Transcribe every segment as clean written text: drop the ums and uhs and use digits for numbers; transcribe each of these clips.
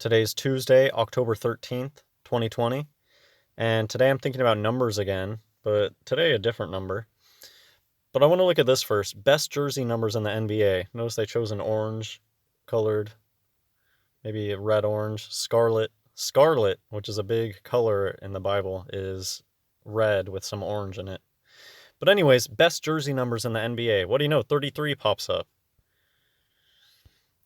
Today's Tuesday, October 13th, 2020, and today I'm thinking about numbers again, but today a different number. But I want to look at this first. Best jersey numbers in the NBA. Notice they chose an orange colored, maybe a red-orange, scarlet. Scarlet, which is a big color in the Bible, is red with some orange in it. But anyways, best jersey numbers in the NBA. What do you know? 33 pops up.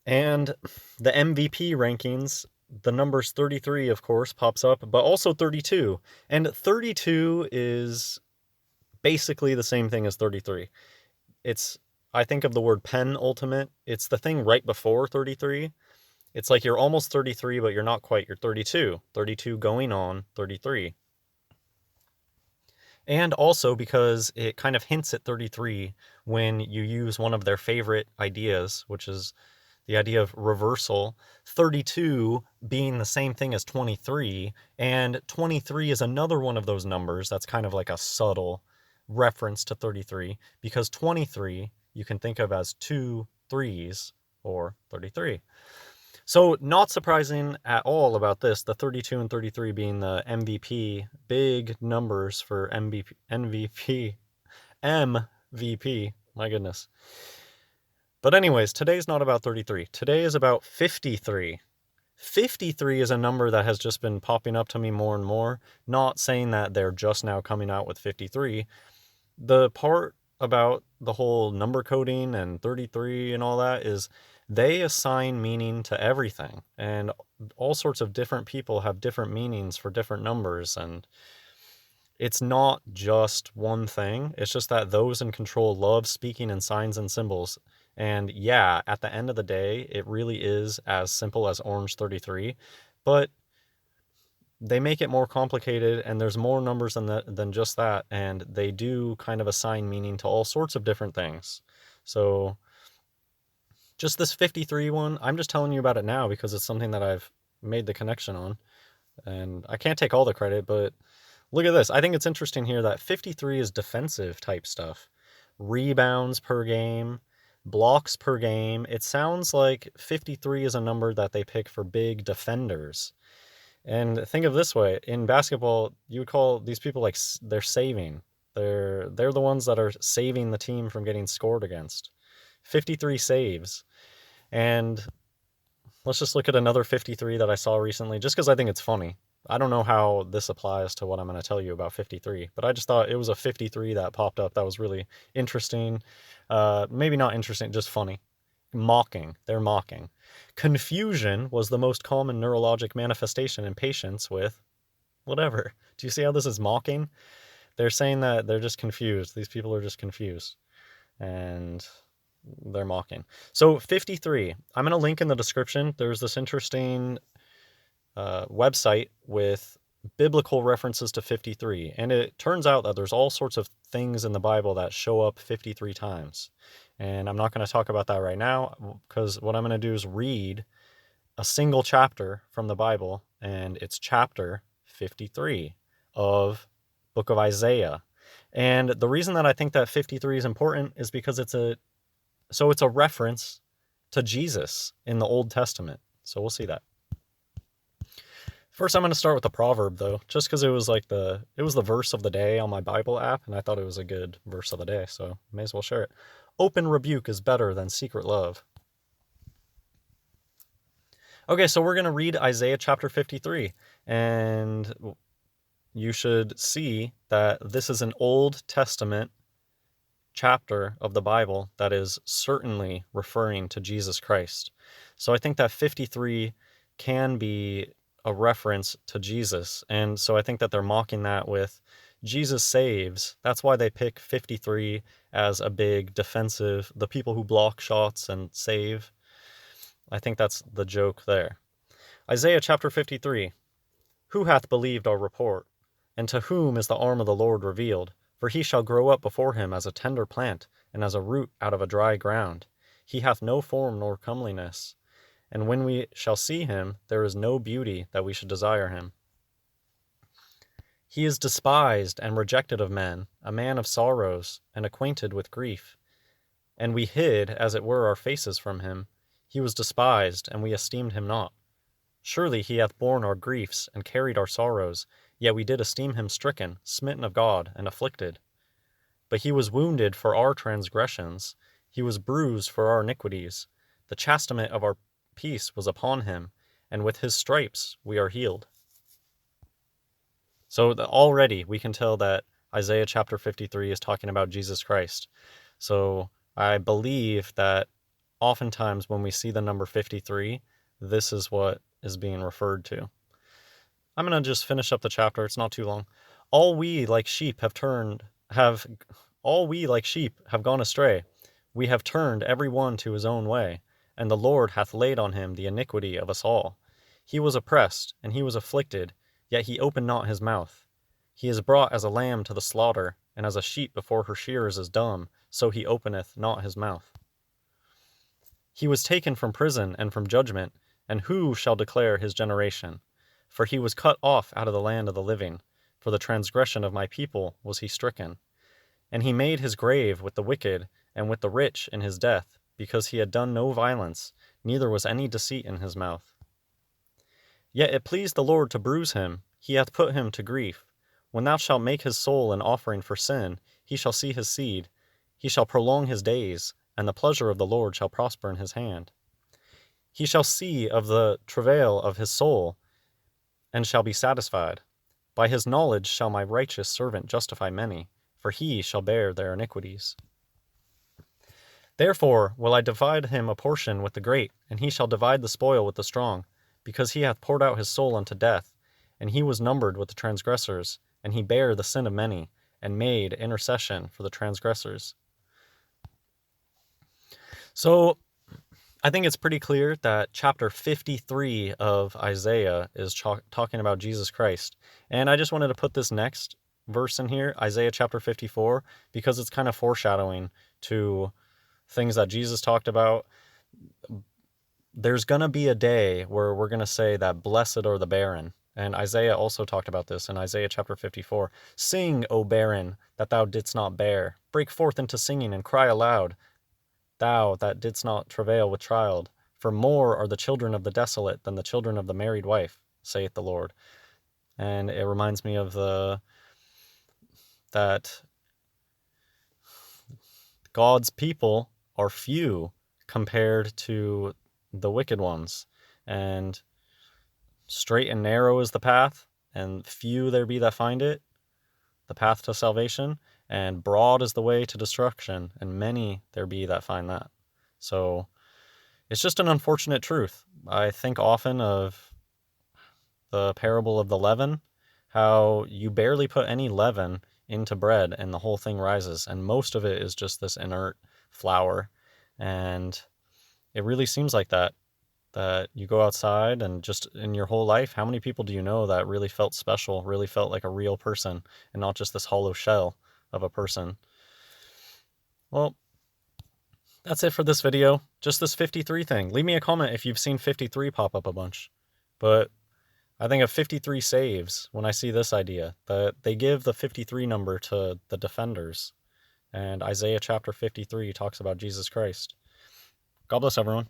And the MVP rankings, the numbers 33, of course, pops up, but also 32. And 32 is basically the same thing as 33. I think of the word penultimate. It's the thing right before 33. It's like you're almost 33, but you're not quite. You're 32. 32 going on 33. And also because it kind of hints at 33 when you use one of their favorite ideas, which is the idea of reversal, 32 being the same thing as 23, and 23 is another one of those numbers that's kind of like a subtle reference to 33, because 23 you can think of as two threes, or 33. So not surprising at all about this, the 32 and 33 being the MVP, big numbers for MVP, my goodness. But anyways, today's not about 33. Today is about 53. 53 is a number that has just been popping up to me more and more. Not saying that they're just now coming out with 53. The part about the whole number coding and 33 and all that is they assign meaning to everything. And all sorts of different people have different meanings for different numbers. And it's not just one thing. It's just that those in control love speaking in signs and symbols. And yeah, at the end of the day, it really is as simple as Orange 33, but they make it more complicated, and there's more numbers than just that, and they do kind of assign meaning to all sorts of different things. So just this 53 one, I'm just telling you about it now because it's something that I've made the connection on, and I can't take all the credit, but look at this. I think it's interesting here that 53 is defensive type stuff. Rebounds per game, blocks per game. It sounds like 53 is a number that they pick for big defenders. And think of this way, in basketball, you would call these people like they're saving. They're the ones that are saving the team from getting scored against. 53 saves. And let's just look at another 53 that I saw recently, just because I think it's funny. I don't know how this applies to what I'm going to tell you about 53, but I just thought it was a 53 that popped up that was really interesting. Maybe not interesting, just funny. Mocking. They're mocking. Confusion was the most common neurologic manifestation in patients with whatever. Do you see how this is mocking? They're saying that they're just confused. These people are just confused. And they're mocking. So 53. I'm going to link in the description. There's this interesting website with biblical references to 53. And it turns out that there's all sorts of things in the Bible that show up 53 times. And I'm not going to talk about that right now because what I'm going to do is read a single chapter from the Bible, and it's chapter 53 of book of Isaiah. And the reason that I think that 53 is important is because it's a reference to Jesus in the Old Testament. So we'll see that. First, I'm going to start with a proverb, though, just because it was the verse of the day on my Bible app, and I thought it was a good verse of the day, so may as well share it. Open rebuke is better than secret love. Okay, so we're going to read Isaiah chapter 53, and you should see that this is an Old Testament chapter of the Bible that is certainly referring to Jesus Christ. So I think that 53 can be a reference to Jesus. And so I think that they're mocking that with Jesus saves. That's why they pick 53 as a big defensive, the people who block shots and save. I think that's the joke there. Isaiah chapter 53. Who hath believed our report? And to whom is the arm of the Lord revealed? For he shall grow up before him as a tender plant, and as a root out of a dry ground. He hath no form nor comeliness. And when we shall see him, there is no beauty that we should desire him. He is despised and rejected of men, a man of sorrows, and acquainted with grief. And we hid, as it were, our faces from him. He was despised, and we esteemed him not. Surely he hath borne our griefs and carried our sorrows, yet we did esteem him stricken, smitten of God, and afflicted. But he was wounded for our transgressions, he was bruised for our iniquities. The chastisement of our peace was upon him, and with his stripes we are healed. So already we can tell that Isaiah chapter 53 is talking about Jesus Christ. So I believe that oftentimes when we see the number 53, this is what is being referred to. I'm going to just finish up the chapter. It's not too long. All we like sheep have gone astray. We have turned every one to his own way, and the Lord hath laid on him the iniquity of us all. He was oppressed, and he was afflicted, yet he opened not his mouth. He is brought as a lamb to the slaughter, and as a sheep before her shearers is dumb, so he openeth not his mouth. He was taken from prison and from judgment, and who shall declare his generation? For he was cut off out of the land of the living. For the transgression of my people was he stricken. And he made his grave with the wicked, and with the rich in his death, because he had done no violence, neither was any deceit in his mouth. Yet it pleased the Lord to bruise him, he hath put him to grief. When thou shalt make his soul an offering for sin, he shall see his seed, he shall prolong his days, and the pleasure of the Lord shall prosper in his hand. He shall see of the travail of his soul, and shall be satisfied. By his knowledge shall my righteous servant justify many, for he shall bear their iniquities. Therefore will I divide him a portion with the great, and he shall divide the spoil with the strong, because he hath poured out his soul unto death, and he was numbered with the transgressors, and he bare the sin of many, and made intercession for the transgressors. So I think it's pretty clear that chapter 53 of Isaiah is talking about Jesus Christ. And I just wanted to put this next verse in here, Isaiah chapter 54, because it's kind of foreshadowing to things that Jesus talked about. There's going to be a day where we're going to say that blessed are the barren. And Isaiah also talked about this in Isaiah chapter 54. Sing, O barren, that thou didst not bear. Break forth into singing and cry aloud, thou that didst not travail with child. For more are the children of the desolate than the children of the married wife, saith the Lord. And it reminds me of that God's people are few compared to the wicked ones. And straight and narrow is the path, and few there be that find it, the path to salvation, and broad is the way to destruction, and many there be that find that. So it's just an unfortunate truth. I think often of the parable of the leaven, how you barely put any leaven into bread and the whole thing rises, and most of it is just this inert flour. And it really seems like that you go outside and just in your whole life, how many people do you know that really felt special, really felt like a real person and not just this hollow shell of a person? Well, that's it for this video. Just this 53 thing. Leave me a comment if you've seen 53 pop up a bunch. But I think of 53 saves when I see this idea, that they give the 53 number to the defenders. And Isaiah chapter 53 talks about Jesus Christ. God bless everyone.